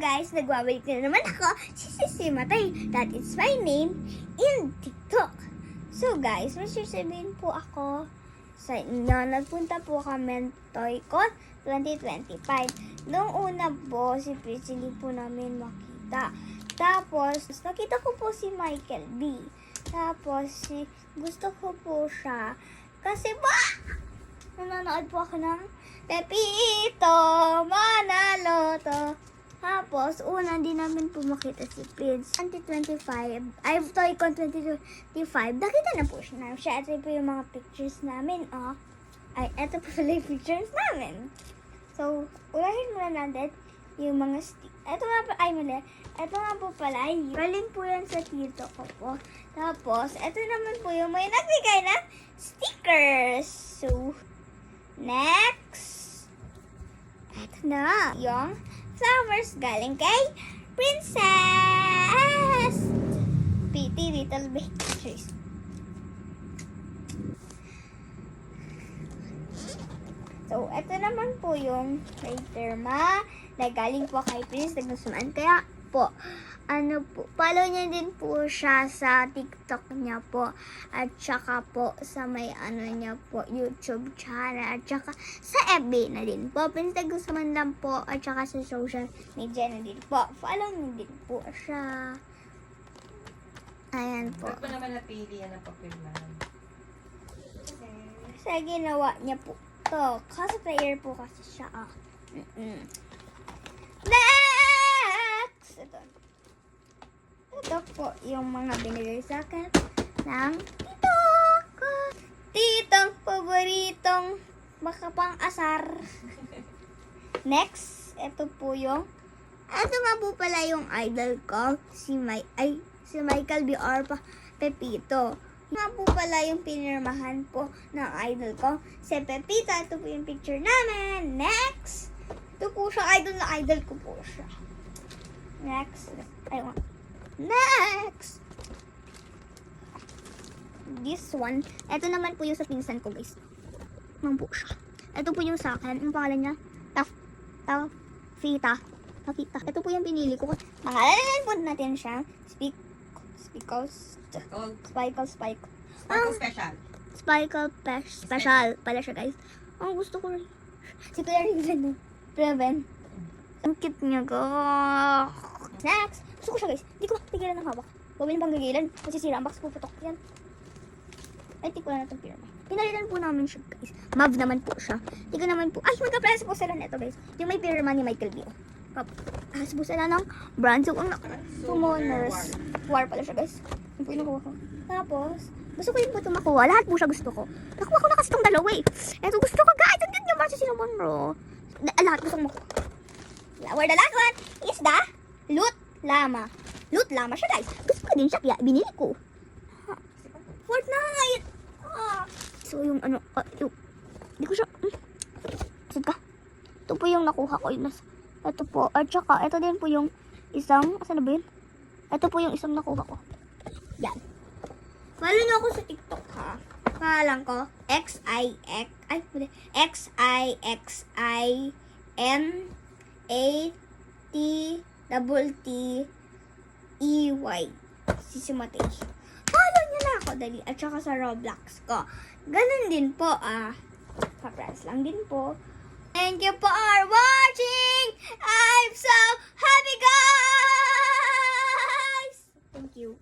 guys, nagwawalik na naman ako, si Matay. That is my name in TikTok. So guys, may sasabihin po ako sa inyo. Nagpunta po kami ToyCon 2025. Noong una po, si Prince hindi po namin makita. Tapos, nakita ko po si Michael B. Tapos, gusto ko po siya. Kasi nanonood po ako ng Pepito Manaloto. Tapos, una din namin po makita si Prince. 2025, ay ToyCon 2025, nakita na po siya. Ito po yung mga pictures namin, oh. Ay, ito po pala yung pictures namin. So, ulahin muna natin yung mga ito nga po, ay mali. Ito nga po pala, galing po yan sa tito ko po. Tapos, ito naman po yung may nagbigay ng stickers. So, next. Ito na. Yung flowers galing kay Princess. Pretty little pictures. So, ito naman po yung Rayterma na galing po kay Prince Nagnusunan. Kaya po, follow niya din po siya sa TikTok niya po. At saka po sa may niya po, YouTube channel. At saka sa FB na din po. Prince Nagnusunan lang po. At saka sa social media na din po. Follow niya din po siya. Ayan po. Ba't mo naman napili yan ang papirmahan? Kasi ginawa niya po to. Cosplayer po kasi siya. Next! Ito po yung mga binigay sa akin ng tito ko. Titong paboritong makapang-asar. Next, ito po yung ito nga po pala yung idol ko, si Michael B. or Pepito. Nga po pala yung pinirmahan po ng idol ko, si Pepito. Ito po yung picture namin. Next! Ito po siya, idol na idol ko po siya. Next. Next! This one. Ito naman po yung sa pinsan ko, guys. Naman po siya. Ito po yung sa akin. Ang pangalan niya? Fita. Ito po yung pinili ko. Pangalanan po natin siya. Spickle Special. Special pala siya, guys. Ang gusto ko rin. Si Kuya Rinzen. Preven. Ang cute niya, guys. Next. Gusto ko siya, guys. Hindi ko mapigilan ng hawak. Gawin pang gigilan. Kasi sira ang box. Puputok yan. Ay, di ko na itong pirma. Pinalitan po namin siya, guys. Mav naman po siya. Hindi ko naman po. Ay, magka-price po sila neto, guys. Yung may pirma ni Michael B. Tapos po sila ng brand. So, ang summoners. War pala siya, guys. Yung po yung nakuha ko. Tapos, gusto ko yung po ito makuha. Lahat po siya gusto ko. Nakuha ko na kasi itong dalawa eh. Ito gusto ko, guys. Ang ganda ba siya sinumon, lahat gusto ko makuha. Where the last one is the Loot Llama. Loot Llama siya, guys. Gusto ko din siya, kaya binili ko. Fortnite! So, yung hindi ko siya, Sud ka? Ito po yung nakuha ko. Ito po. At saka, ito din po yung isang, asan na ba yun? Ito po yung isang nakuha ko. Yan. Follow nyo ako sa TikTok, ha? Pangalan ko, XIXINATTEY. Si Matay. Follow nyo na ako, dali. At saka sa Roblox ko. Ganun din po, pa-press lang din po. Thank you for watching! I'm so happy, guys! Thank you.